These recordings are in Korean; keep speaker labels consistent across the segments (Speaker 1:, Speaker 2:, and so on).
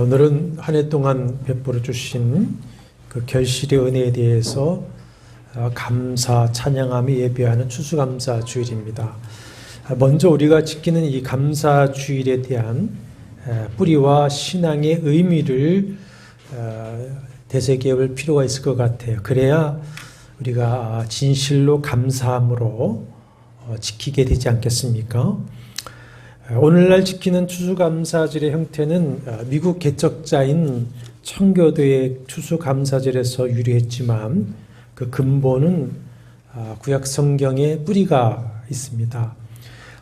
Speaker 1: 오늘은 한 해 동안 베풀어 주신 그 결실의 은혜에 대해서 감사, 찬양하며 예배하는 추수감사 주일입니다. 먼저 우리가 지키는 이 감사 주일에 대한 뿌리와 신앙의 의미를 되새겨 볼 필요가 있을 것 같아요. 그래야 우리가 진실로 감사함으로 지키게 되지 않겠습니까? 오늘날 지키는 추수감사절의 형태는 미국 개척자인 청교도의 추수감사절에서 유래했지만 그 근본은 구약 성경에 뿌리가 있습니다.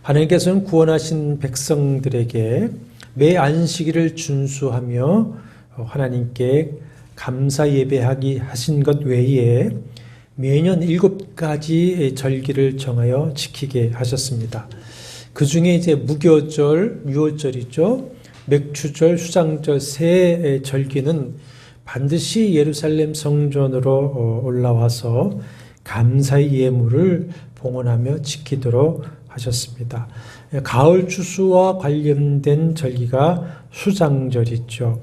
Speaker 1: 하나님께서는 구원하신 백성들에게 매 안식일을 준수하며 하나님께 감사 예배하기 하신 것 외에 매년 7가지 절기를 정하여 지키게 하셨습니다. 그 중에 이제 무교절, 유월절이죠. 맥추절, 수장절 세 절기는 반드시 예루살렘 성전으로 올라와서 감사의 예물을 봉헌하며 지키도록 하셨습니다. 가을 추수와 관련된 절기가 수장절이죠.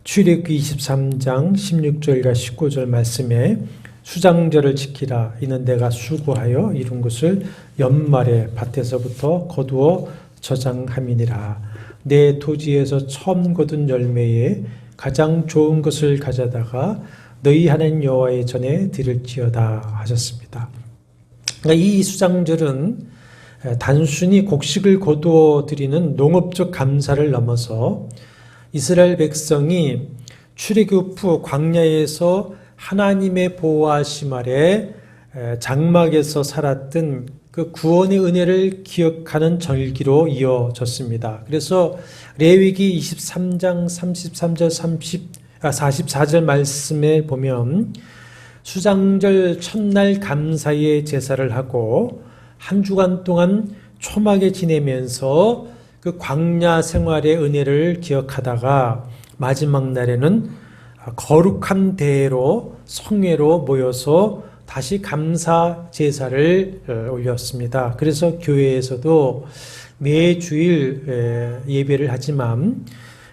Speaker 1: 출애굽기 23장 16절과 19절 말씀에 수장절을 지키라. 이는 내가 수고하여 이룬 것을 연말에 밭에서부터 거두어 저장함이니라. 내 토지에서 처음 거둔 열매에 가장 좋은 것을 가져다가 너희 하나님 여호와의 전에 드릴지어다 하셨습니다. 그러니까 이 수장절은 단순히 곡식을 거두어 드리는 농업적 감사를 넘어서 이스라엘 백성이 출애굽 후 광야에서 하나님의 보호하심 아래 장막에서 살았던 그 구원의 은혜를 기억하는 절기로 이어졌습니다. 그래서 레위기 23장 33절 44절 말씀에 보면 수장절 첫날 감사의 제사를 하고 한 주간 동안 초막에 지내면서 그 광야 생활의 은혜를 기억하다가 마지막 날에는 거룩한 대회로 성회로 모여서 다시 감사 제사를 올렸습니다. 그래서 교회에서도 매주일 예배를 하지만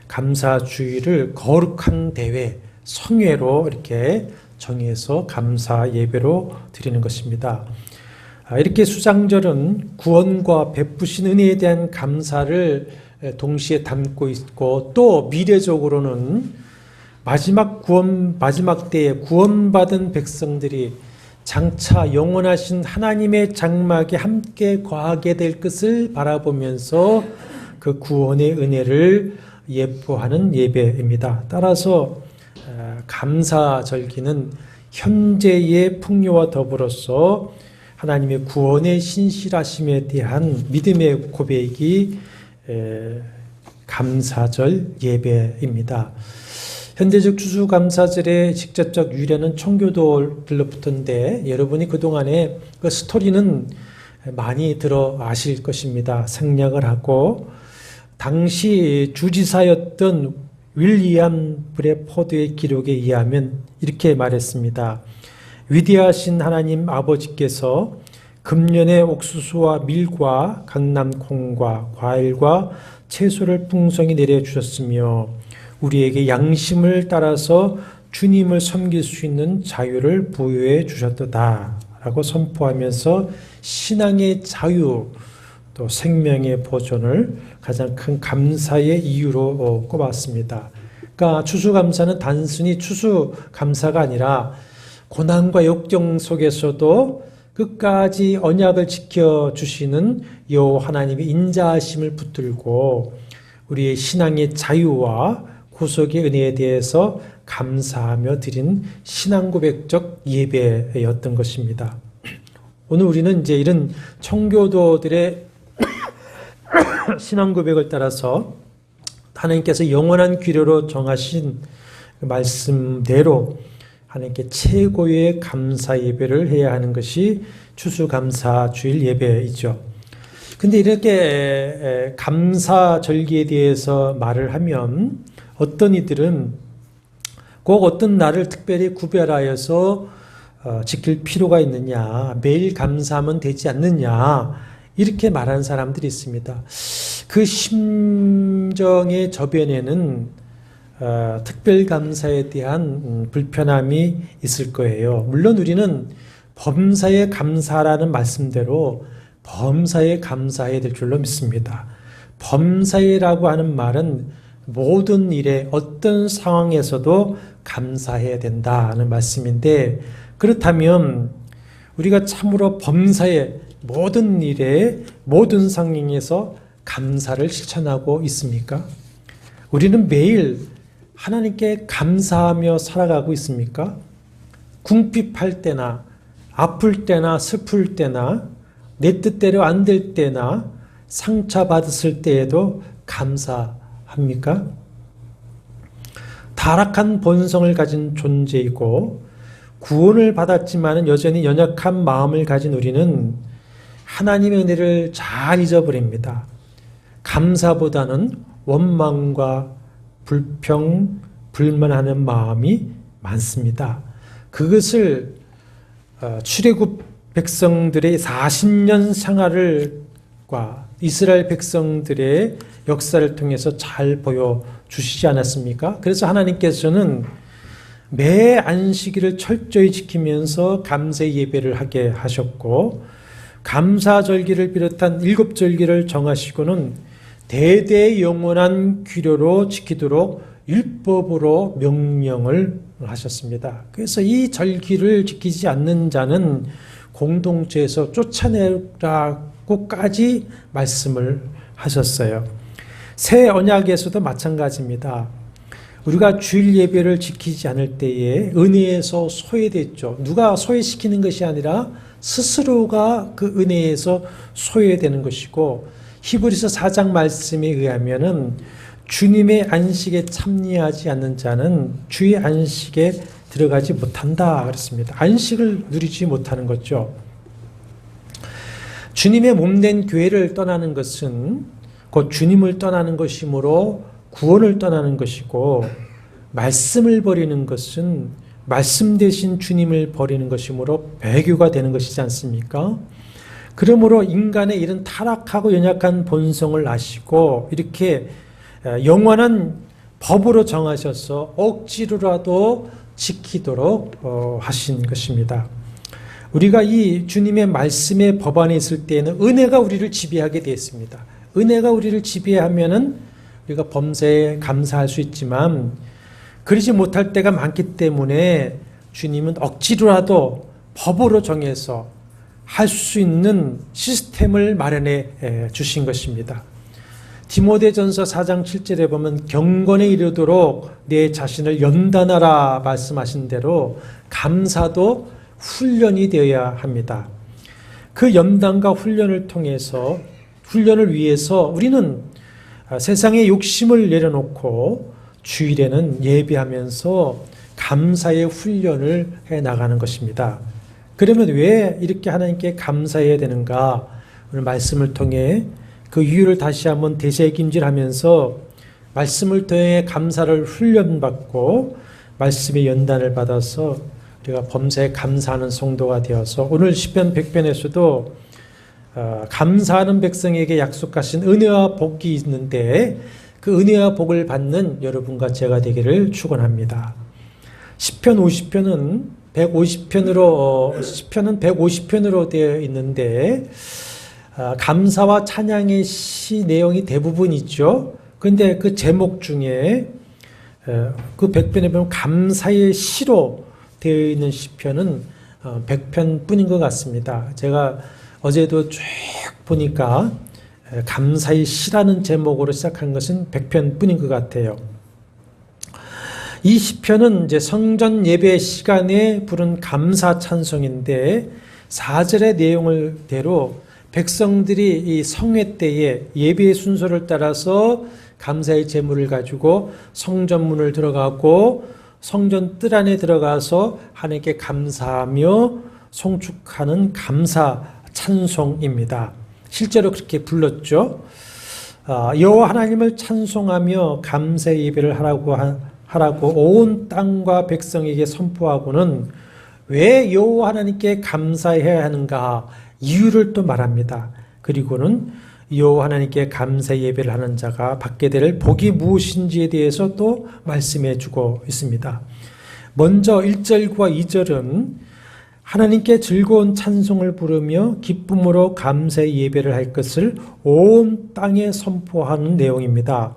Speaker 1: 감사 주일을 거룩한 대회, 성회로 이렇게 정해서 감사 예배로 드리는 것입니다. 이렇게 수장절은 구원과 베푸신 은혜에 대한 감사를 동시에 담고 있고 또 미래적으로는 마지막 때에 구원받은 백성들이 장차 영원하신 하나님의 장막에 함께 거하게 될 것을 바라보면서 그 구원의 은혜를 예포하는 예배입니다. 따라서 감사절기는 현재의 풍요와 더불어서 하나님의 구원의 신실하심에 대한 믿음의 고백이 감사절 예배입니다. 현대적 추수감사절의 직접적 유래는 청교도들로부터인데 여러분이 그동안에 그 스토리는 많이 들어 아실 것입니다. 생략을 하고 당시 주지사였던 윌리엄 브래포드의 기록에 의하면 이렇게 말했습니다. 위대하신 하나님 아버지께서 금년에 옥수수와 밀과 강낭콩과 과일과 채소를 풍성히 내려주셨으며 우리에게 양심을 따라서 주님을 섬길 수 있는 자유를 부여해 주셨도다 라고 선포하면서 신앙의 자유 또 생명의 보존을 가장 큰 감사의 이유로 꼽았습니다. 그러니까 추수감사는 단순히 추수감사가 아니라 고난과 역경 속에서도 끝까지 언약을 지켜주시는 여호와 하나님의 인자하심을 붙들고 우리의 신앙의 자유와 구속의 은혜에 대해서 감사하며 드린 신앙고백적 예배였던 것입니다. 오늘 우리는 이제 이런 청교도들의 신앙고백을 따라서 하나님께서 영원한 귀료로 정하신 말씀대로 하나님께 최고의 감사 예배를 해야 하는 것이 추수감사 주일 예배이죠. 근데 이렇게 감사 절기에 대해서 말을 하면 어떤 이들은 꼭 어떤 날을 특별히 구별하여서 지킬 필요가 있느냐, 매일 감사하면 되지 않느냐 이렇게 말하는 사람들이 있습니다. 그 심정의 저변에는 특별감사에 대한 불편함이 있을 거예요. 물론 우리는 범사에 감사라는 말씀대로 범사에 감사해야 될 줄로 믿습니다. 범사에라고 하는 말은 모든 일에 어떤 상황에서도 감사해야 된다는 말씀인데, 그렇다면 우리가 참으로 범사에 모든 일에 모든 상황에서 감사를 실천하고 있습니까? 우리는 매일 하나님께 감사하며 살아가고 있습니까? 궁핍할 때나 아플 때나 슬플 때나 내 뜻대로 안 될 때나 상처받았을 때에도 감사합니까? 타락한 본성을 가진 존재이고 구원을 받았지만 여전히 연약한 마음을 가진 우리는 하나님의 은혜를 잘 잊어버립니다. 감사보다는 원망과 불평, 불만하는 마음이 많습니다. 그것을 출애굽 백성들의 40년 생활과 이스라엘 백성들의 역사를 통해서 잘 보여주시지 않았습니까? 그래서 하나님께서는 매 안식일을 철저히 지키면서 감사 예배를 하게 하셨고, 감사절기를 비롯한 7절기를 정하시고는 대대 영원한 규례로 지키도록 율법으로 명령을 하셨습니다. 그래서 이 절기를 지키지 않는 자는 공동체에서 쫓아내라고까지 말씀을 하셨어요. 새 언약에서도 마찬가지입니다. 우리가 주일 예배를 지키지 않을 때에 은혜에서 소외됐죠. 누가 소외시키는 것이 아니라 스스로가 그 은혜에서 소외되는 것이고, 히브리서 4장 말씀에 의하면은 주님의 안식에 참여하지 않는 자는 주의 안식에 들어가지 못한다 그랬습니다. 안식을 누리지 못하는 거죠. 주님의 몸된 교회를 떠나는 것은 곧 주님을 떠나는 것이므로 구원을 떠나는 것이고, 말씀을 버리는 것은 말씀 대신 주님을 버리는 것이므로 배교가 되는 것이지 않습니까? 그러므로 인간의 이런 타락하고 연약한 본성을 아시고 이렇게 영원한 법으로 정하셔서 억지로라도 지키도록 하신 것입니다. 우리가 이 주님의 말씀의 법 안에 있을 때에는 은혜가 우리를 지배하게 되었습니다. 은혜가 우리를 지배하면은 우리가 범사에 감사할 수 있지만 그러지 못할 때가 많기 때문에 주님은 억지로라도 법으로 정해서 할 수 있는 시스템을 마련해 주신 것입니다. 디모데전서 4장 7절에 보면 경건에 이르도록 내 자신을 연단하라 말씀하신 대로 감사도 훈련이 되어야 합니다. 그 연단과 훈련을 통해서 훈련을 위해서 우리는 세상의 욕심을 내려놓고 주일에는 예배하면서 감사의 훈련을 해 나가는 것입니다. 그러면 왜 이렇게 하나님께 감사해야 되는가? 오늘 말씀을 통해 그 이유를 다시 한번 되새김질하면서 말씀을 통해 감사를 훈련받고 말씀의 연단을 받아서 우리가 범사에 감사하는 성도가 되어서 오늘 시편 100편에서도 감사하는 백성에게 약속하신 은혜와 복이 있는데 그 은혜와 복을 받는 여러분과 제가 되기를 축원합니다. 시편 50편은 150편으로 되어 있는데 감사와 찬양의 시 내용이 대부분 있죠. 그런데 그 제목 중에 그 100편에 보면 감사의 시로 되어 있는 시편은 100편 뿐인 것 같습니다. 제가 어제도 쭉 보니까 감사의 시라는 제목으로 시작한 것은 100편 뿐인 것 같아요. 이 시편은 이제 성전 예배 시간에 부른 감사 찬송인데 4절의 내용을 대로 백성들이 이 성회 때에 예배의 순서를 따라서 감사의 제물을 가지고 성전문을 들어가고 성전 뜰 안에 들어가서 하나님께 감사하며 송축하는 감사 찬송입니다. 실제로 그렇게 불렀죠. 여호와 하나님을 찬송하며 감사 예배를 하라고 온 땅과 백성에게 선포하고는 왜 여호와 하나님께 감사해야 하는가 이유를 또 말합니다. 그리고는 여호와 하나님께 감사 예배를 하는 자가 받게 될 복이 무엇인지에 대해서 또 말씀해 주고 있습니다. 먼저 1절과 2절은 하나님께 즐거운 찬송을 부르며 기쁨으로 감사의 예배를 할 것을 온 땅에 선포하는 내용입니다.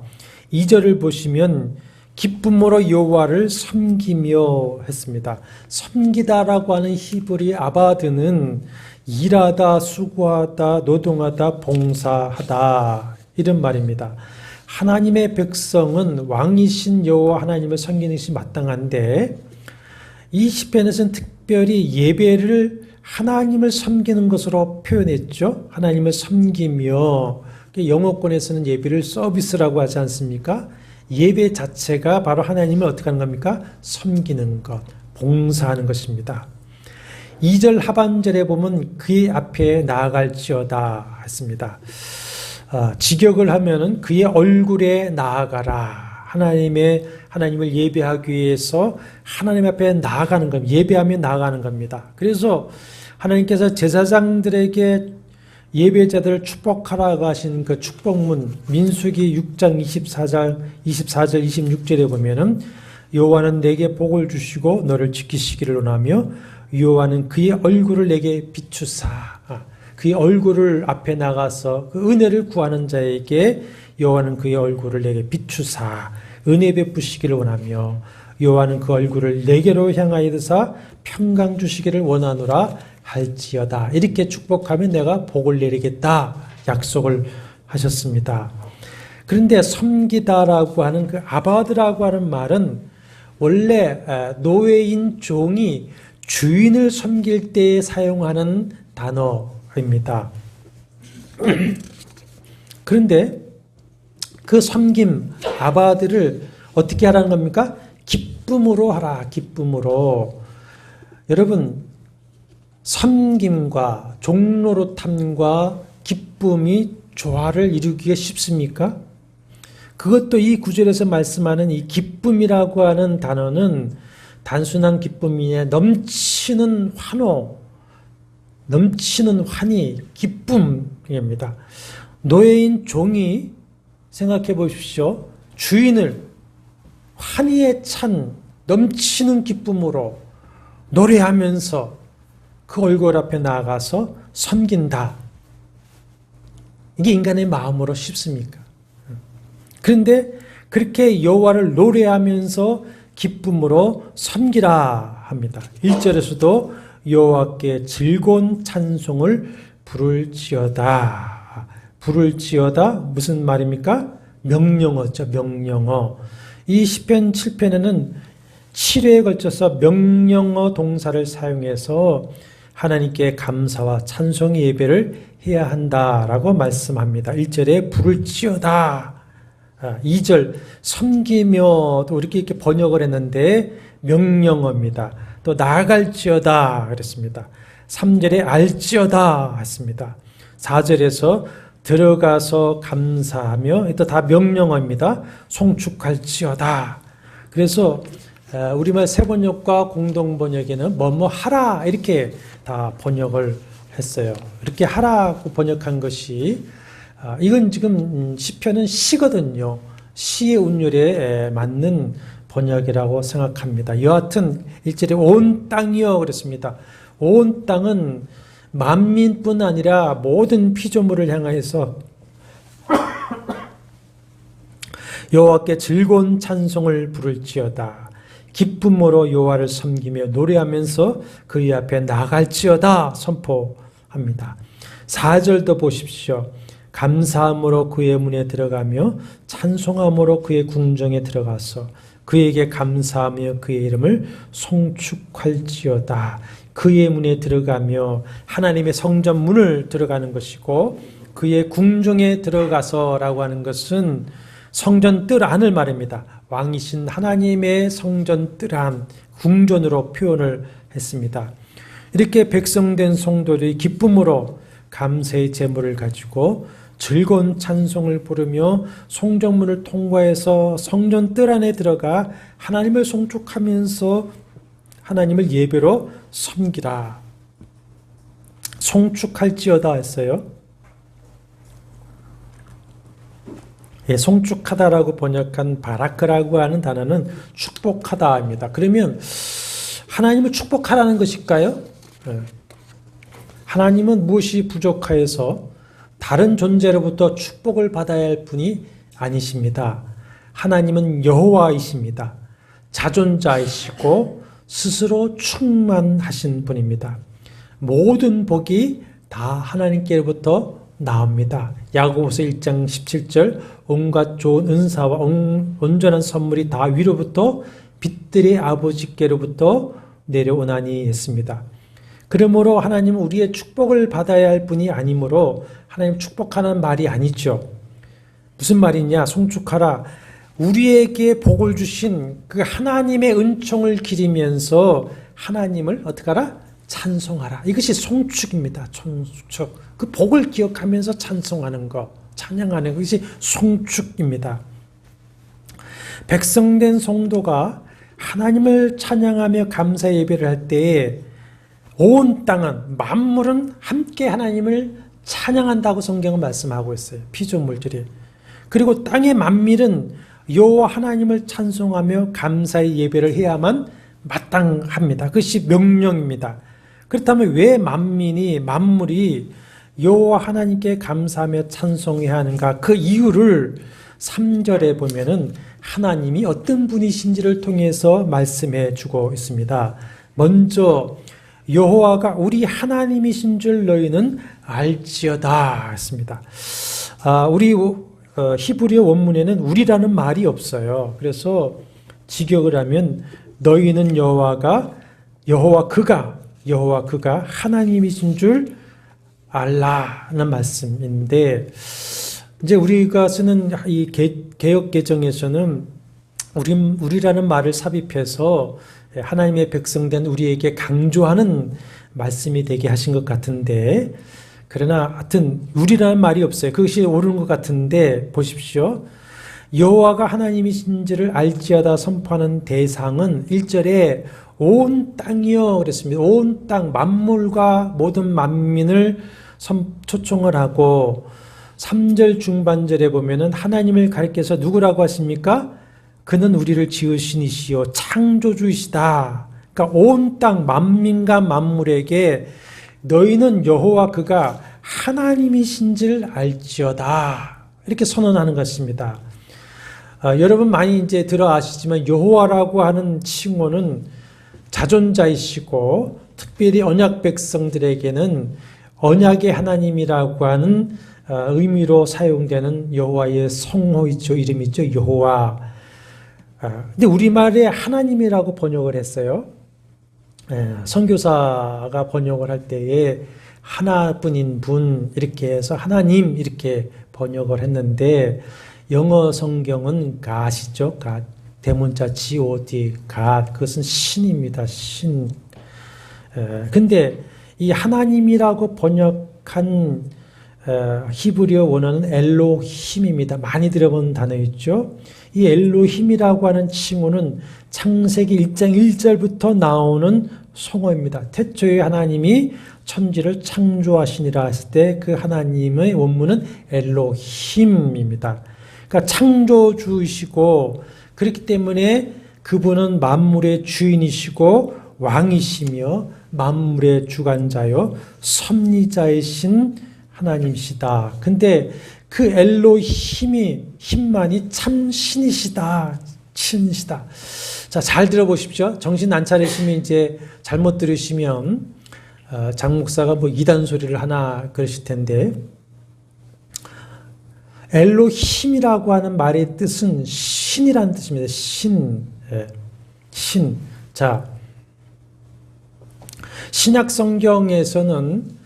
Speaker 1: 2절을 보시면 기쁨으로 여호와를 섬기며 했습니다. 섬기다라고 하는 히브리 아바드는 일하다, 수고하다, 노동하다, 봉사하다 이런 말입니다. 하나님의 백성은 왕이신 여호와 하나님을 섬기는 것이 마땅한데 이 시편에서는 특별히 예배를 하나님을 섬기는 것으로 표현했죠. 하나님을 섬기며 영어권에서는 예배를 서비스라고 하지 않습니까? 예배 자체가 바로 하나님을 어떻게 하는 겁니까? 섬기는 것, 봉사하는 것입니다. 2절 하반절에 보면 그의 앞에 나아갈지어다 했습니다. 직역을 하면은 그의 얼굴에 나아가라. 하나님을 예배하기 위해서 하나님 앞에 나아가는 겁니다. 예배하며 나아가는 겁니다. 그래서 하나님께서 제사장들에게 예배자들을 축복하라고 하신 그 축복문 민수기 6장 24절 26절에 보면은 여호와는 내게 복을 주시고 너를 지키시기를 원하며 여호와는 그의 얼굴을 내게 비추사 그의 얼굴을 앞에 나가서 그 은혜를 구하는 자에게 여호와는 그의 얼굴을 내게 비추사 은혜 베푸시기를 원하며 여호와는 그 얼굴을 내게로 향하여 드사 평강 주시기를 원하노라 할지어다. 이렇게 축복하면 내가 복을 내리겠다 약속을 하셨습니다. 그런데 섬기다라고 하는 그 아바드라고 하는 말은 원래 노예인 종이 주인을 섬길 때 사용하는 단어입니다. 그런데 그 섬김 아바드를 어떻게 하라는 겁니까? 기쁨으로 하라. 기쁨으로. 여러분 섬김과 종노릇함과 기쁨이 조화를 이루기가 쉽습니까? 그것도 이 구절에서 말씀하는 이 기쁨이라고 하는 단어는 단순한 기쁨이 아니라 넘치는 환호, 넘치는 환희, 기쁨입니다. 노예인 종이 생각해 보십시오. 주인을 환희에 찬 넘치는 기쁨으로 노래하면서 그 얼굴 앞에 나아가서 섬긴다. 이게 인간의 마음으로 쉽습니까? 그런데 그렇게 여호와를 노래하면서 기쁨으로 섬기라 합니다. 1절에서도 여호와께 즐거운 찬송을 부를지어다. 부를지어다 무슨 말입니까? 명령어죠. 명령어. 이 시편 7편에는 7회에 걸쳐서 명령어 동사를 사용해서 하나님께 감사와 찬송의 예배를 해야 한다라고 말씀합니다. 1절에 부를지어다. 2절 섬기며 또 이렇게 번역을 했는데 명령어입니다. 또 나아갈지어다 그랬습니다. 3절에 알지어다 했습니다. 4절에서 들어가서 감사하며 또 다 명령어입니다. 송축할지어다. 그래서 우리말 새번역과 공동번역에는 뭐뭐 하라 이렇게 다 번역을 했어요. 이렇게 하라고 번역한 것이 이건 지금 시편은 시거든요. 시의 운율에 맞는 번역이라고 생각합니다. 여하튼 1절에 온 땅이여 그랬습니다. 온 땅은 만민뿐 아니라 모든 피조물을 향하여서 여호와께 즐거운 찬송을 부를지어다. 기쁨으로 여호와를 섬기며 노래하면서 그의 앞에 나갈지어다 선포합니다. 4절도 보십시오. 감사함으로 그의 문에 들어가며 찬송함으로 그의 궁정에 들어가서 그에게 감사하며 그의 이름을 송축할지어다. 그의 문에 들어가며 하나님의 성전 문을 들어가는 것이고 그의 궁정에 들어가서라고 하는 것은 성전 뜰 안을 말입니다. 왕이신 하나님의 성전 뜰 안, 궁전으로 표현을 했습니다. 이렇게 백성된 성도들이 기쁨으로 감사의 제물을 가지고 즐거운 찬송을 부르며 성전문을 통과해서 성전 뜰 안에 들어가 하나님을 송축하면서 하나님을 예배로 섬기라. 송축할지어다 했어요. 예, 송축하다라고 번역한 바라크라고 하는 단어는 축복하다입니다. 그러면 하나님을 축복하라는 것일까요? 예. 하나님은 무엇이 부족하여서 다른 존재로부터 축복을 받아야 할 분이 아니십니다. 하나님은 여호와이십니다. 자존자이시고 스스로 충만하신 분입니다. 모든 복이 다 하나님께로부터 나옵니다. 야고보서 1장 17절 온갖 좋은 은사와 온전한 선물이 다 위로부터 빛들의 아버지께로부터 내려오나니 했습니다. 그러므로 하나님은 우리의 축복을 받아야 할 분이 아니므로 하나님 축복하는 말이 아니죠. 무슨 말이냐? 송축하라. 우리에게 복을 주신 그 하나님의 은총을 기리면서 하나님을 어떻게 하라? 찬송하라. 이것이 송축입니다. 송축. 그 복을 기억하면서 찬송하는 것, 찬양하는 것이 송축입니다. 백성된 성도가 하나님을 찬양하며 감사 예배를 할 때에 온 땅은, 만물은 함께 하나님을 찬양한다고 성경은 말씀하고 있어요. 피조물들이. 그리고 땅의 만민은 여호와 하나님을 찬송하며 감사의 예배를 해야만 마땅합니다. 그것이 명령입니다. 그렇다면 왜 만물이 여호와 하나님께 감사하며 찬송해야 하는가? 그 이유를 3절에 보면은 하나님이 어떤 분이신지를 통해서 말씀해 주고 있습니다. 먼저 여호와가 우리 하나님이신 줄 너희는 알지어다 했습니다. 우리 히브리어 원문에는 우리라는 말이 없어요. 그래서 직역을 하면 너희는 여호와 그가 하나님이신 줄 알라는 말씀인데, 이제 우리가 쓰는 이 개역 개정에서는 우리라는 말을 삽입해서 하나님의 백성된 우리에게 강조하는 말씀이 되게 하신 것 같은데, 그러나 하여튼 우리라는 말이 없어요. 그것이 옳은 것 같은데 보십시오. 여호와가 하나님이신지를 알지어다 선포하는 대상은 1절에 온 땅이요 그랬습니다. 온 땅, 만물과 모든 만민을 초청을 하고, 3절 중반절에 보면은 하나님을 가리켜서 누구라고 하십니까? 그는 우리를 지으신 이시요 창조주이시다. 그러니까 온 땅 만민과 만물에게 너희는 여호와 그가 하나님이신지를 알지어다. 이렇게 선언하는 것입니다. 여러분 많이 이제 들어 아시지만 여호와라고 하는 칭호는 자존자이시고, 특별히 언약 백성들에게는 언약의 하나님이라고 하는 의미로 사용되는 여호와의 성호이죠. 이름이죠. 여호와. 근데 우리말에 하나님이라고 번역을 했어요. 선교사가 번역을 할 때에 하나뿐인 분 이렇게 해서 하나님 이렇게 번역을 했는데, 영어 성경은 God이죠. God. 대문자 God, God. 그것은 신입니다. 신. 근데 이 하나님이라고 번역한 히브리어 원어는 엘로힘입니다. 많이 들어본 단어 있죠. 이 엘로힘이라고 하는 칭호는 창세기 1장 1절부터 나오는 성어입니다. 태초에 하나님이 천지를 창조하시니라 했을 때 그 하나님의 원문은 엘로힘입니다. 그러니까 창조주이시고, 그렇기 때문에 그분은 만물의 주인이시고 왕이시며 만물의 주관자요 섭리자이신 하나님이시다. 근데 그 힘만이 참 신이시다. 신이시다. 자, 잘 들어보십시오. 정신 안 차리시면 이제 잘못 들으시면 장 목사가 뭐 이단 소리를 하나 그러실 텐데, 엘로힘이라고 하는 말의 뜻은 신이라는 뜻입니다. 신. 신. 자, 신약 성경에서는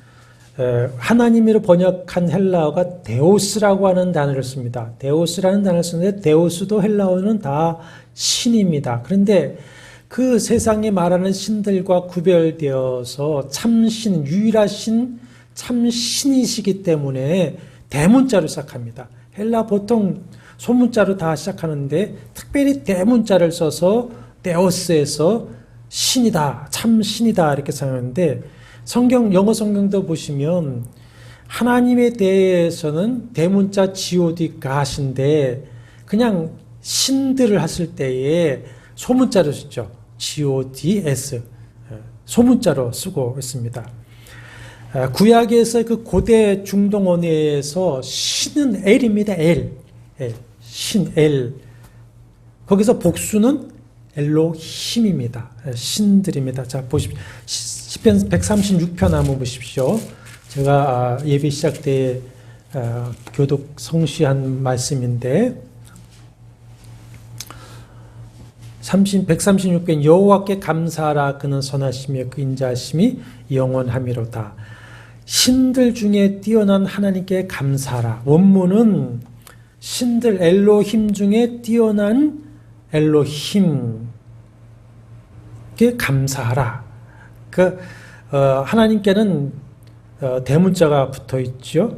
Speaker 1: 하나님으로 번역한 헬라어가 데오스라고 하는 단어를 씁니다. 데오스라는 단어를 쓰는데, 데오스도 헬라어는 다 신입니다. 그런데 그 세상에 말하는 신들과 구별되어서 참신, 유일하신 참신이시기 때문에 대문자로 시작합니다. 헬라 보통 소문자로 다 시작하는데 특별히 대문자를 써서 데오스에서 신이다, 참신이다 이렇게 생각하는데, 영어 성경도 보시면 하나님에 대해서는 대문자 God God인데 그냥 신들을 했을 때에 소문자로 쓰죠. GODS 소문자로 쓰고 있습니다. 구약에서 그 고대 중동 언어에서 신은 엘입니다. 엘. 신 엘. 거기서 복수는 엘로힘입니다. 신들입니다. 자, 보십시오. 시편 136편 한번 보십시오. 제가 예배 시작 때 교독 성시한 말씀인데 136편 여호와께 감사하라 그는 선하시며 그 인자하심이 영원하미로다. 신들 중에 뛰어난 하나님께 감사하라. 원문은 신들 엘로힘 중에 뛰어난 엘로힘께 감사하라. 하나님께는 대문자가 붙어 있죠.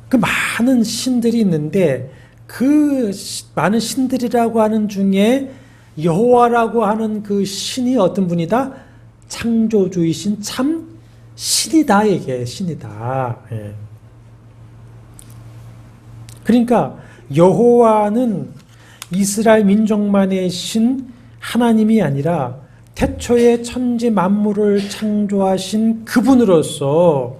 Speaker 1: 그 많은 신들이 있는데 그 많은 신들이라고 하는 중에 여호와라고 하는 그 신이 어떤 분이다? 창조주이신 참 신이다. 이게 신이다. 예. 그러니까 여호와는 이스라엘 민족만의 신 하나님이 아니라 태초에 천지 만물을 창조하신 그분으로서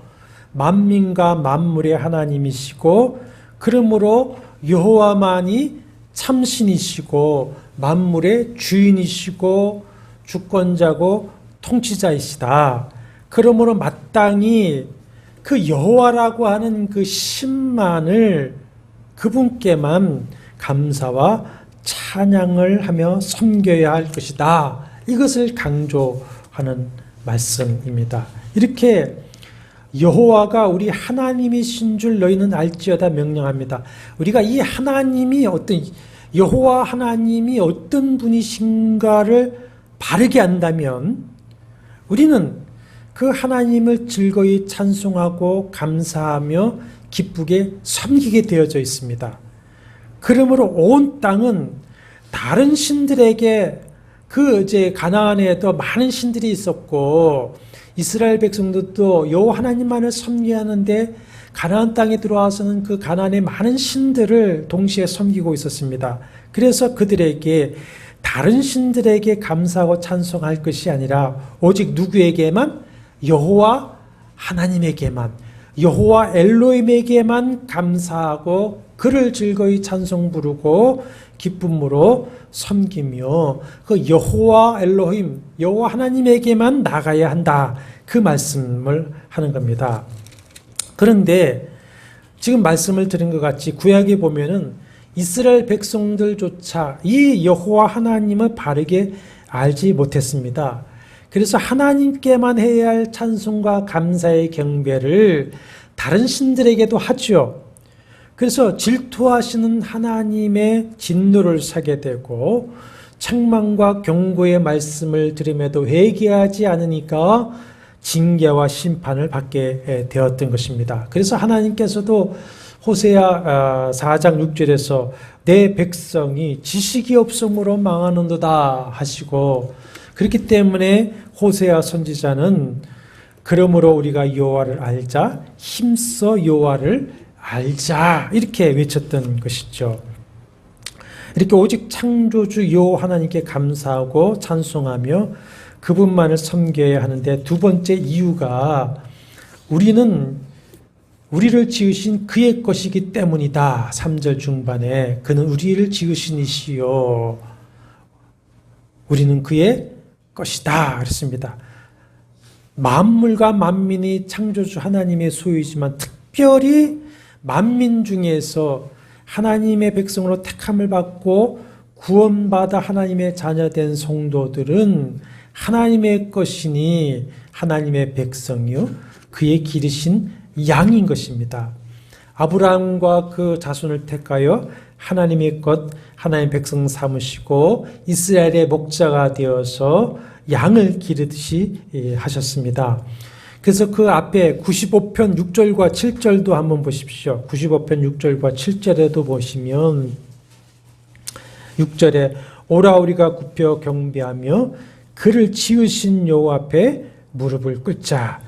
Speaker 1: 만민과 만물의 하나님이시고 그러므로 여호와만이 참신이시고 만물의 주인이시고 주권자고 통치자이시다. 그러므로 마땅히 그 여호와라고 하는 그 신만을 그분께만 감사와 찬양을 하며 섬겨야 할 것이다. 이것을 강조하는 말씀입니다. 이렇게 여호와가 우리 하나님이신 줄 너희는 알지어다 명령합니다. 우리가 이 하나님이 여호와 하나님이 어떤 분이신가를 바르게 안다면 우리는 그 하나님을 즐거이 찬송하고 감사하며 기쁘게 섬기게 되어져 있습니다. 그러므로 온 땅은 다른 신들에게 가나안에도 많은 신들이 있었고 이스라엘 백성들도 여호와 하나님만을 섬겨야 하는데 가나안 땅에 들어와서는 그 가나안의 많은 신들을 동시에 섬기고 있었습니다. 그래서 그들에게 다른 신들에게 감사하고 찬송할 것이 아니라 오직 누구에게만? 여호와 하나님에게만, 여호와 엘로힘에게만 감사하고 그를 즐거이 찬송 부르고 기쁨으로 섬기며 그 여호와 엘로힘, 여호와 하나님에게만 나가야 한다. 그 말씀을 하는 겁니다. 그런데 지금 말씀을 드린 것 같이 구약에 보면은 이스라엘 백성들조차 이 여호와 하나님을 바르게 알지 못했습니다. 그래서 하나님께만 해야 할 찬송과 감사의 경배를 다른 신들에게도 하죠. 그래서 질투하시는 하나님의 진노를 사게 되고 책망과 경고의 말씀을 들음에도 회개하지 않으니까 징계와 심판을 받게 되었던 것입니다. 그래서 하나님께서도 호세아 4장 6절에서 내 백성이 지식이 없음으로 망하는도다 하시고 그렇기 때문에 호세아 선지자는 그러므로 우리가 여호와를 알자 힘써 여호와를 알자 이렇게 외쳤던 것이죠. 이렇게 오직 창조주 여호와 하나님께 감사하고 찬송하며 그분만을 섬겨야 하는데 두 번째 이유가 우리를 지으신 그의 것이기 때문이다. 3절 중반에 그는 우리를 지으신 이시요 우리는 그의 것이다 그랬습니다. 만물과 만민이 창조주 하나님의 소유이지만 특별히 만민 중에서 하나님의 백성으로 택함을 받고 구원받아 하나님의 자녀된 성도들은 하나님의 것이니 하나님의 백성이요 그의 기르신 양인 것입니다. 아브라함과 그 자손을 택하여 하나님의 것 하나님의 백성 삼으시고 이스라엘의 목자가 되어서 양을 기르듯이 하셨습니다. 그래서 그 앞에 95편 6절과 7절도 한번 보십시오. 95편 6절과 7절에도 보시면 6절에 오라 우리가 굽혀 경배하며 그를 지으신 여호와 앞에 무릎을 꿇자.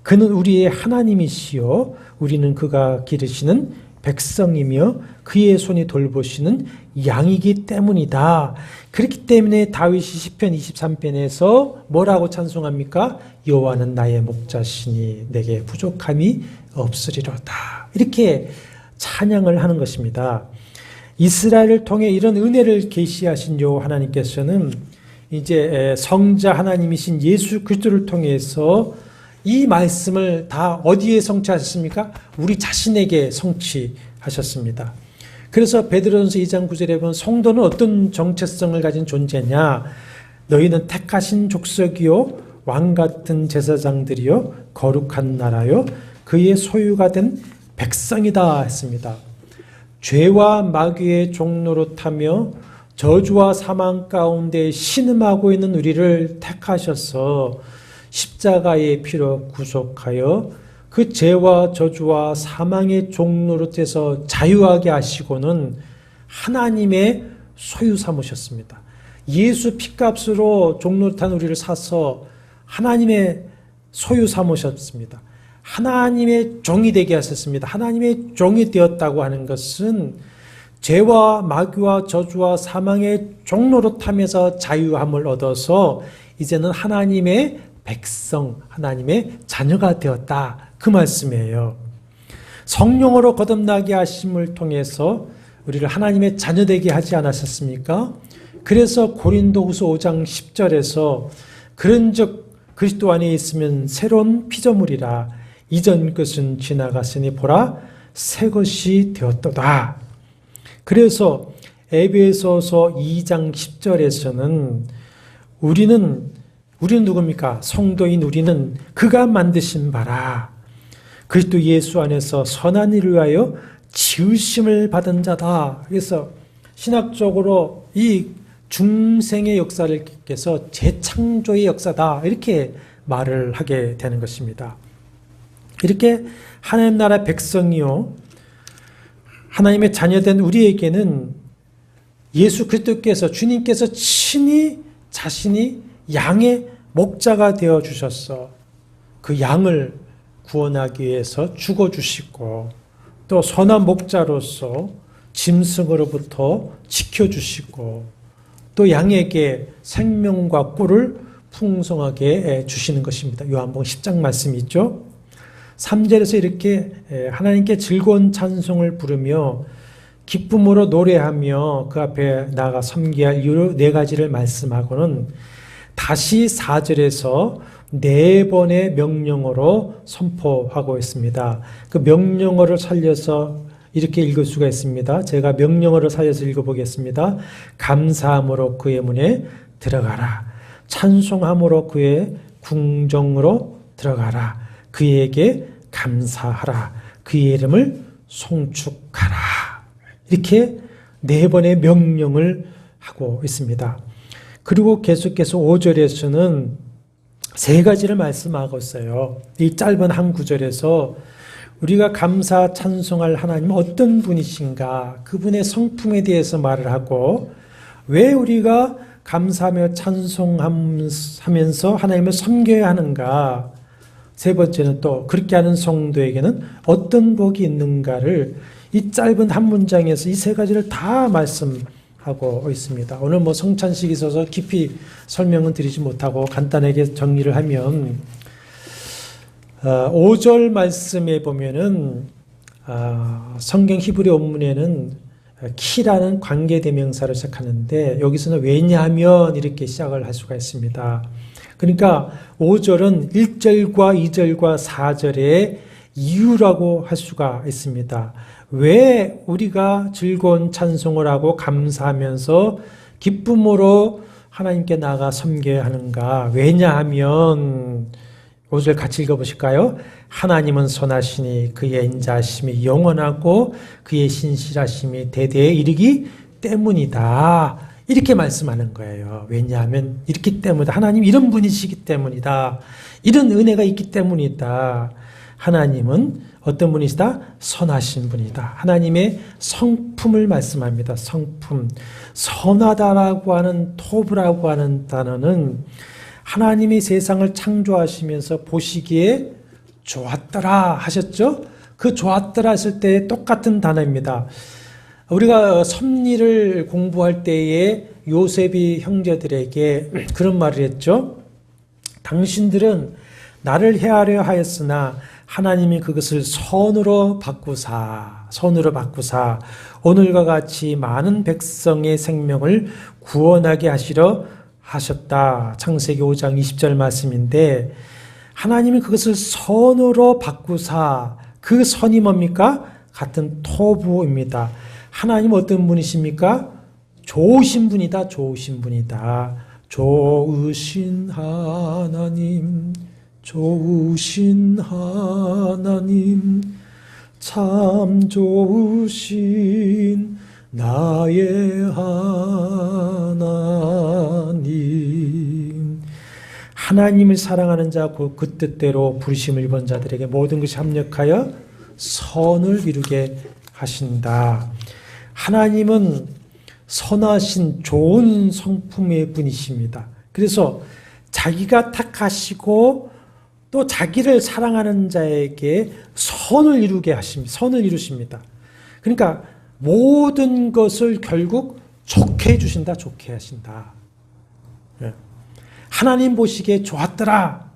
Speaker 1: 그는 우리의 하나님이시요 우리는 그가 기르시는 백성이며 그의 손이 돌보시는 양이기 때문이다. 그렇기 때문에 다윗이 시편 23편에서 뭐라고 찬송합니까? 여호와는 나의 목자시니 내게 부족함이 없으리로다. 이렇게 찬양을 하는 것입니다. 이스라엘을 통해 이런 은혜를 계시하신 여호와 하나님께서는 이제 성자 하나님이신 예수 그리스도를 통해서 이 말씀을 다 어디에 성취하셨습니까? 우리 자신에게 성취하셨습니다. 그래서 베드로전서 2장 9절에 보면 성도는 어떤 정체성을 가진 존재냐? 너희는 택하신 족속이요 왕 같은 제사장들이요 거룩한 나라요 그의 소유가 된 백성이다 했습니다. 죄와 마귀의 종노릇하며 저주와 사망 가운데 신음하고 있는 우리를 택하셔서 십자가의 피로 구속하여 그 죄와 저주와 사망의 종노릇에서 자유하게 하시고는 하나님의 소유 삼으셨습니다. 예수 피값으로 종노릇한 우리를 사서 하나님의 소유 삼으셨습니다. 하나님의 종이 되게 하셨습니다. 하나님의 종이 되었다고 하는 것은 죄와 마귀와 저주와 사망의 종노릇하면서 자유함을 얻어서 이제는 하나님의 백성, 하나님의 자녀가 되었다. 그 말씀이에요. 성령으로 거듭나게 하심을 통해서 우리를 하나님의 자녀 되게 하지 않았었습니까? 그래서 고린도후서 5장 10절에서 그런즉 그리스도 안에 있으면 새로운 피조물이라 이전 것은 지나갔으니 보라 새 것이 되었도다. 그래서 에베소서 2장 10절에서는 우리는 누굽니까? 성도인 우리는 그가 만드신 바라 그리스도 예수 안에서 선한 일을 위하여 지으심을 받은 자다. 그래서 신학적으로 이 중생의 역사를 께서 재창조의 역사다. 이렇게 말을 하게 되는 것입니다. 이렇게 하나님 나라 백성이요 하나님의 자녀된 우리에게는 예수 그리스도께서 주님께서 친히 자신이 양의 목자가 되어 주셨어. 그 양을 구원하기 위해서 죽어주시고 또 선한 목자로서 짐승으로부터 지켜주시고 또 양에게 생명과 꿀을 풍성하게 주시는 것입니다. 요한복음 10장 말씀이 있죠. 3절에서 이렇게 하나님께 즐거운 찬송을 부르며 기쁨으로 노래하며 그 앞에 나아가 섬겨야 할 이유 4가지를 말씀하고는 다시 4절에서 4번의 명령어로 선포하고 있습니다. 그 명령어를 살려서 이렇게 읽을 수가 있습니다. 제가 명령어를 살려서 읽어보겠습니다. 감사함으로 그의 문에 들어가라. 찬송함으로 그의 궁정으로 들어가라. 그에게 감사하라. 그의 이름을 송축하라. 이렇게 4번의 명령을 하고 있습니다. 그리고 계속해서 5절에서는 3가지를 말씀하고 있어요. 이 짧은 한 구절에서 우리가 감사 찬송할 하나님은 어떤 분이신가, 그분의 성품에 대해서 말을 하고 왜 우리가 감사하며 찬송하면서 하나님을 섬겨야 하는가, 3번째는 또 그렇게 하는 성도에게는 어떤 복이 있는가를 이 짧은 한 문장에서 이 3가지를 다 말씀하고 있습니다. 오늘 성찬식이 있어서 깊이 설명은 드리지 못하고 간단하게 정리를 하면 5절 말씀에 보면은 성경 히브리 원문에는 키라는 관계대명사를 시작하는데 여기서는 왜냐하면 이렇게 시작을 할 수가 있습니다. 그러니까 5절은 1절과 2절과 4절의 이유라고 할 수가 있습니다. 왜 우리가 즐거운 찬송을 하고 감사하면서 기쁨으로 하나님께 나아가 섬겨야 하는가? 왜냐하면 5절 같이 읽어보실까요? 하나님은 선하시니 그의 인자하심이 영원하고 그의 신실하심이 대대에 이르기 때문이다. 이렇게 말씀하는 거예요. 왜냐하면 이렇기 때문이다. 하나님 이런 분이시기 때문이다. 이런 은혜가 있기 때문이다. 하나님은 어떤 분이시다? 선하신 분이다. 하나님의 성품을 말씀합니다. 성품. 선하다라고 하는 토브라고 하는 단어는 하나님이 세상을 창조하시면서 보시기에 좋았더라 하셨죠? 그 좋았더라 했을 때 똑같은 단어입니다. 우리가 섭리를 공부할 때에 요셉이 형제들에게 그런 말을 했죠. 당신들은 나를 해하려 하였으나 하나님이 그것을 선으로 바꾸사 오늘과 같이 많은 백성의 생명을 구원하게 하시려 하셨다. 창세기 5장 20절 말씀인데 하나님이 그것을 선으로 바꾸사, 그 선이 뭡니까? 같은 토부입니다. 하나님 어떤 분이십니까? 좋으신 분이다. 좋으신 분이다. 좋으신 하나님, 좋으신 하나님, 참 좋으신 나의 하나님. 하나님을 사랑하는 자, 그 뜻대로 부르심을 입은 자들에게 모든 것이 합력하여 선을 이루게 하신다. 하나님은 선하신 좋은 성품의 분이십니다. 그래서 자기가 택하시고 또 자기를 사랑하는 자에게 선을 이루게 하십니다. 선을 이루십니다. 그러니까 모든 것을 결국 좋게 해주신다. 좋게 하신다. 하나님 보시기에 좋았더라.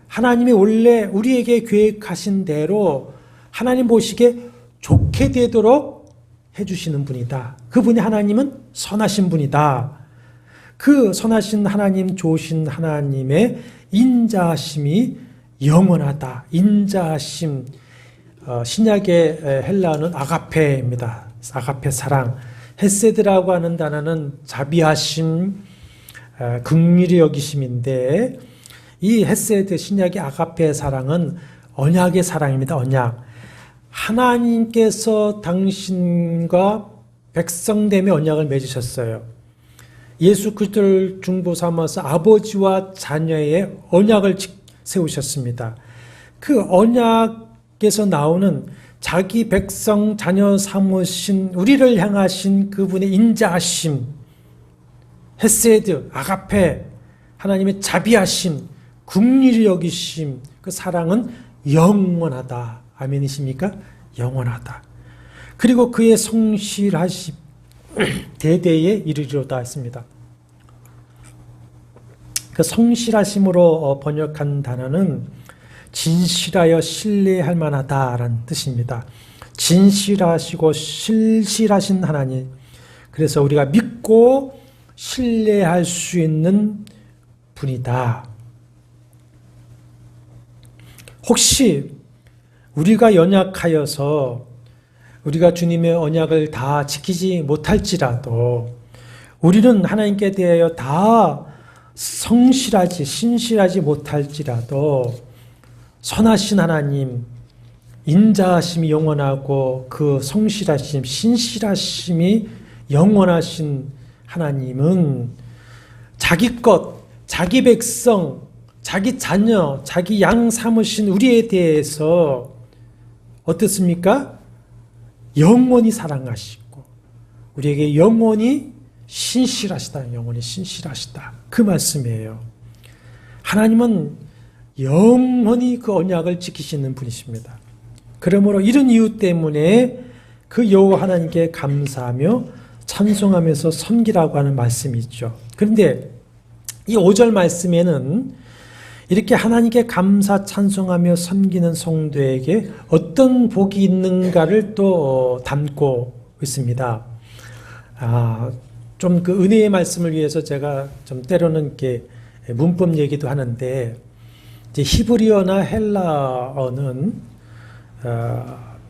Speaker 1: 하나님이 원래 우리에게 계획하신 대로 하나님 보시기에 좋게 되도록 해주시는 분이다. 그분이 하나님은 선하신 분이다. 그 선하신 하나님, 좋으신 하나님의 인자하심이 영원하다. 인자하심, 신약의 헬라어는 아가페입니다. 아가페 사랑. 헤세드라고 하는 단어는 자비하심, 긍휼히 여기심인데 이 헤세드 신약의 아가페 사랑은 언약의 사랑입니다. 언약. 하나님께서 당신과 백성됨의 언약을 맺으셨어요. 예수 그리스도를 중보 삼아서 아버지와 자녀의 언약을 세우셨습니다. 그 언약에서 나오는 자기 백성 자녀 삼으신 우리를 향하신 그분의 인자하심, 헤세드, 아가페, 하나님의 자비하심, 긍휼히 여기심, 그 사랑은 영원하다. 아멘이십니까? 영원하다. 그리고 그의 성실하심 대대에 이르리로다 했습니다. 그 성실하심으로 번역한 단어는 진실하여 신뢰할 만하다라는 뜻입니다. 진실하시고 실실하신 하나님. 그래서 우리가 믿고 신뢰할 수 있는 분이다. 혹시 우리가 연약하여서 우리가 주님의 언약을 다 지키지 못할지라도 우리는 하나님께 대하여 다 성실하지 신실하지 못할지라도 선하신 하나님, 인자하심이 영원하고 그 성실하심, 신실하심이 영원하신 하나님은 자기 것, 자기 백성, 자기 자녀, 자기 양 삼으신 우리에 대해서 어떻습니까? 영원히 사랑하시고 우리에게 영원히 신실하시다. 영원히 신실하시다. 그 말씀이에요. 하나님은 영원히 그 언약을 지키시는 분이십니다. 그러므로 이런 이유 때문에 그 여호와 하나님께 감사하며 찬송하면서 섬기라고 하는 말씀이 있죠. 그런데 이 5절 말씀에는 이렇게 하나님께 감사 찬송하며 섬기는 성도에게 어떤 복이 있는가를 또 담고 있습니다. 좀 그 은혜의 말씀을 위해서 제가 좀 때로는 이렇게 문법 얘기도 하는데 이제 히브리어나 헬라어는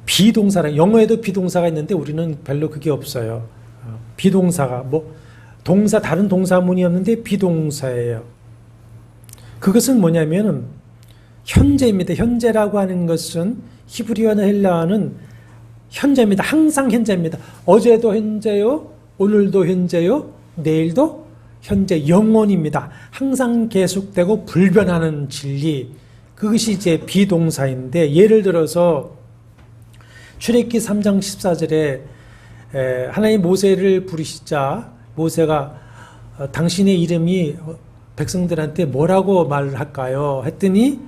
Speaker 1: 비동사랑 영어에도 비동사가 있는데 우리는 별로 그게 없어요. 비동사가 동사 다른 동사문이 없는데 비동사예요. 그것은 뭐냐면은 현재입니다. 현재라고 하는 것은 히브리어나 헬라어는 현재입니다. 항상 현재입니다. 어제도 현재요, 오늘도 현재요, 내일도 현재 영원입니다. 항상 계속되고 불변하는 진리. 그것이 이제 비동사인데 예를 들어서 출애굽기 3장 14절에 하나님 모세를 부르시자 모세가 당신의 이름이 백성들한테 뭐라고 말을 할까요? 했더니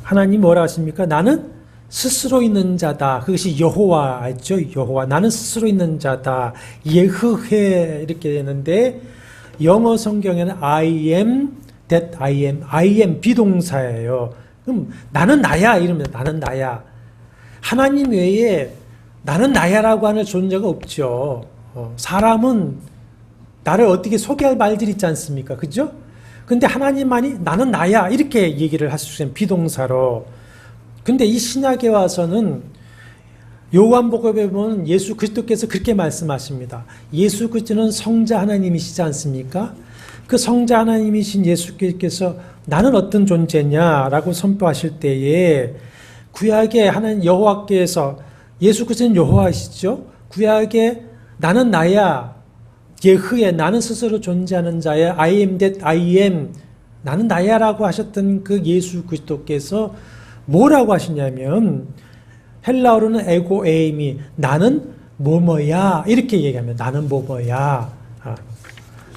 Speaker 1: 하나님 뭐라 하십니까? 나는 스스로 있는 자다. 그것이 여호와죠. 여호와. 나는 스스로 있는 자다. 예흐회 이렇게 되는데 영어 성경에는 I am that I am. I am 비동사예요. 그럼 나는 나야 이러면 나는 나야. 하나님 외에 나는 나야라고 하는 존재가 없죠. 사람은 나를 어떻게 소개할 말들이 있지 않습니까? 그죠? 근데 하나님만이 나는 나야 이렇게 얘기를 할 수 있어요. 비동사로. 근데 이 신약에 와서는 요한복음에 보면 예수 그리스도께서 그렇게 말씀하십니다. 예수 그리스도는 성자 하나님이시지 않습니까? 그 성자 하나님이신 예수께서 나는 어떤 존재냐라고 선포하실 때에 구약의 하나님 여호와께서 예수 그리스도는 여호와이시죠. 구약의 나는 나야 예흐에 나는 스스로 존재하는 자야 I am that I am 나는 나야라고 하셨던 그 예수 그리스도께서 뭐라고 하시냐면 헬라어로는 에고 에임이 나는 뭐뭐야 이렇게 얘기하면 나는 뭐뭐야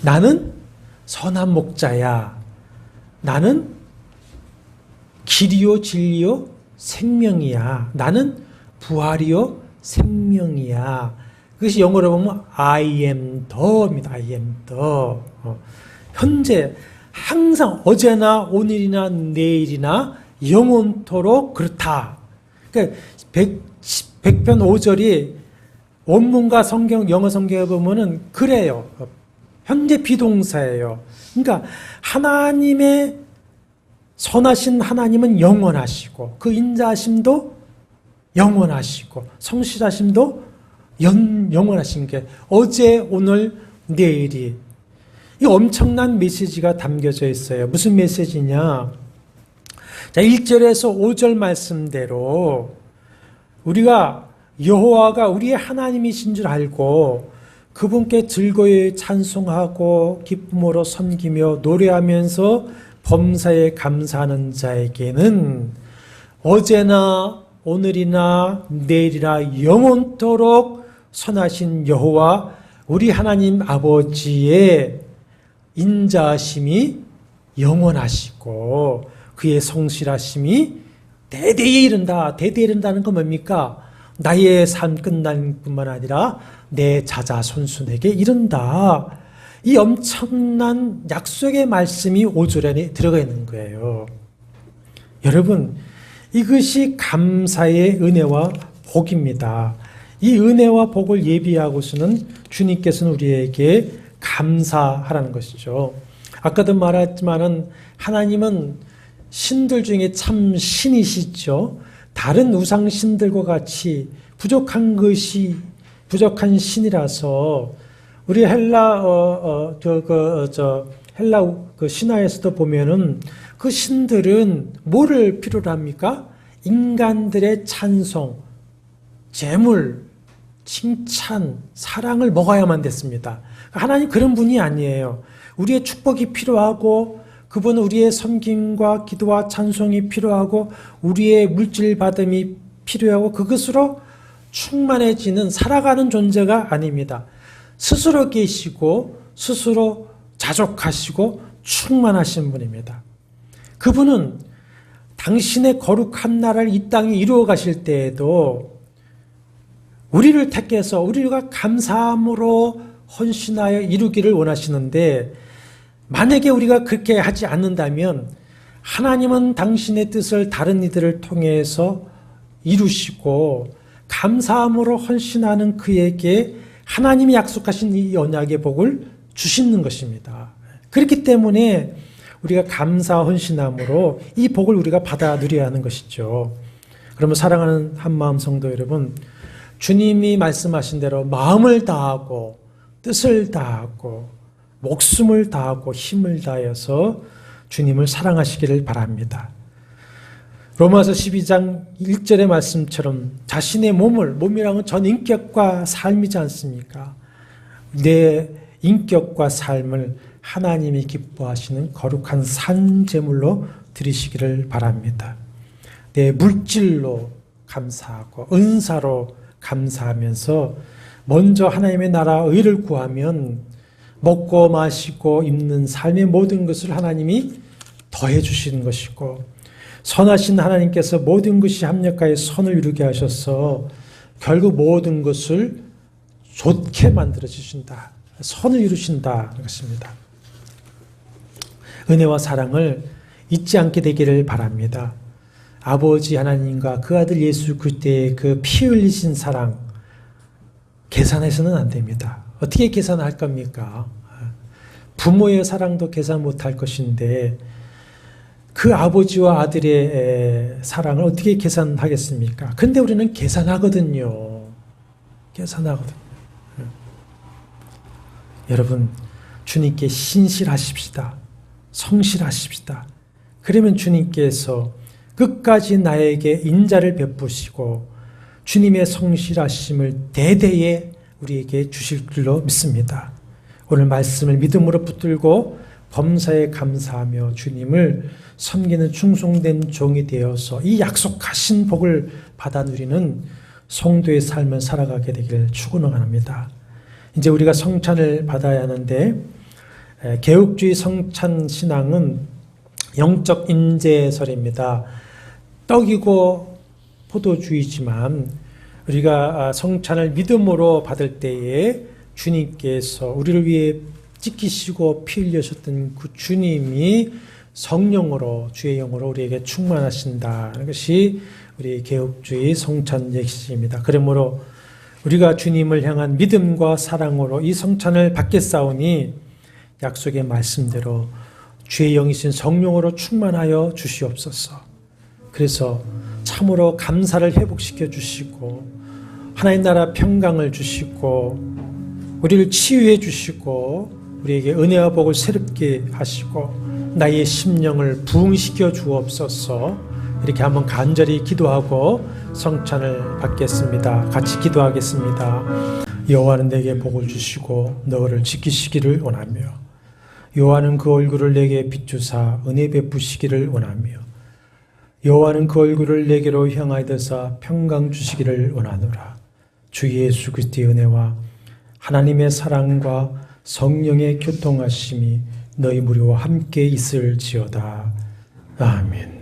Speaker 1: 나는 선한 목자야 나는 길이요 진리요 생명이야 나는 부활이요 생명이야 그것이 영어로 보면 I am the입니다. I am the. 현재 항상 어제나 오늘이나 내일이나 영원토록 그렇다. 그러니까 100편 5절이 원문과 성경 영어 성경에 보면은 그래요. 현재 비동사예요. 그러니까 하나님의 선하신 하나님은 영원하시고 그 인자하심도 영원하시고 성실하심도 영원하신 게 어제 오늘 내일이 이 엄청난 메시지가 담겨져 있어요. 무슨 메시지냐? 자, 1절에서 5절 말씀대로 우리가 여호와가 우리의 하나님이신 줄 알고 그분께 즐거이 찬송하고 기쁨으로 섬기며 노래하면서 범사에 감사하는 자에게는 어제나 오늘이나 내일이나 영원토록 선하신 여호와 우리 하나님 아버지의 인자하심이 영원하시고 그의 성실하심이 대대에 이른다. 대대에 이른다는 건 뭡니까? 나의 삶 끝날 뿐만 아니라 내 자자손손에게 이른다. 이 엄청난 약속의 말씀이 5절에 들어가 있는 거예요. 여러분 이것이 감사의 은혜와 복입니다. 이 은혜와 복을 예비하고서는 주님께서는 우리에게 감사하라는 것이죠. 아까도 말했지만은 하나님은 신들 중에 참 신이시죠. 다른 우상 신들과 같이 부족한 신이라서 우리 헬라 헬라 그 신화에서도 보면은 그 신들은 뭐를 필요로 합니까? 인간들의 찬송, 재물, 칭찬, 사랑을 먹어야만 됐습니다. 하나님 그런 분이 아니에요. 우리의 축복이 필요하고 그분은 우리의 섬김과 기도와 찬송이 필요하고 우리의 물질 받음이 필요하고 그것으로 충만해지는 살아가는 존재가 아닙니다. 스스로 계시고 스스로 자족하시고 충만하신 분입니다. 그분은 당신의 거룩한 나라를 이 땅에 이루어 가실 때에도 우리를 택해서 우리가 감사함으로 헌신하여 이루기를 원하시는데 만약에 우리가 그렇게 하지 않는다면 하나님은 당신의 뜻을 다른 이들을 통해서 이루시고 감사함으로 헌신하는 그에게 하나님이 약속하신 이 언약의 복을 주시는 것입니다. 그렇기 때문에 우리가 감사 헌신함으로 이 복을 우리가 받아 누려야 하는 것이죠. 그러면 사랑하는 한마음 성도 여러분, 주님이 말씀하신 대로 마음을 다하고 뜻을 다하고 목숨을 다하고 힘을 다해서 주님을 사랑하시기를 바랍니다. 로마서 12장 1절의 말씀처럼 자신의 몸이라는 전 인격과 삶이지 않습니까? 내 인격과 삶을 하나님이 기뻐하시는 거룩한 산제물로 드리시기를 바랍니다. 내 물질로 감사하고 은사로 감사하면서 먼저 하나님의 나라 의를 구하면 먹고 마시고 입는 삶의 모든 것을 하나님이 더해 주시는 것이고 선하신 하나님께서 모든 것이 합력하여 선을 이루게 하셔서 결국 모든 것을 좋게 만들어 주신다. 선을 이루신다는 것입니다. 은혜와 사랑을 잊지 않게 되기를 바랍니다. 아버지 하나님과 그 아들 예수 그리스도의 그 피 흘리신 사랑 계산해서는 안 됩니다. 어떻게 계산할 겁니까? 부모의 사랑도 계산 못할 것인데 그 아버지와 아들의 사랑을 어떻게 계산하겠습니까? 근데 우리는 계산하거든요. 계산하거든요. 여러분, 주님께 신실하십시다. 성실하십시다. 그러면 주님께서 끝까지 나에게 인자를 베푸시고 주님의 성실하심을 대대에 우리에게 주실 줄로 믿습니다. 오늘 말씀을 믿음으로 붙들고 범사에 감사하며 주님을 섬기는 충성된 종이 되어서 이 약속하신 복을 받아 누리는 성도의 삶을 살아가게 되기를 축원합니다. 이제 우리가 성찬을 받아야 하는데 개혁주의 성찬 신앙은 영적 임재설입니다. 떡이고 포도주이지만 우리가 성찬을 믿음으로 받을 때에 주님께서 우리를 위해 찢기시고 피 흘리셨던 그 주님이 성령으로 주의 영으로 우리에게 충만하신다는 것이 우리 개혁주의 성찬 예식입니다. 그러므로 우리가 주님을 향한 믿음과 사랑으로 이 성찬을 받겠사오니 약속의 말씀대로 주의 영이신 성령으로 충만하여 주시옵소서. 그래서 참으로 감사를 회복시켜 주시고 하나님 나라 평강을 주시고 우리를 치유해 주시고 우리에게 은혜와 복을 새롭게 하시고 나의 심령을 부흥시켜 주옵소서. 이렇게 한번 간절히 기도하고 성찬을 받겠습니다. 같이 기도하겠습니다. 여호와는 내게 복을 주시고 너를 지키시기를 원하며 여호와는 그 얼굴을 내게 비추사 은혜 베푸시기를 원하며 여호와는 그 얼굴을 내게로 향하여서 평강 주시기를 원하노라. 주 예수 그리스도의 은혜와 하나님의 사랑과 성령의 교통하심이 너희 무리와 함께 있을지어다. 아멘.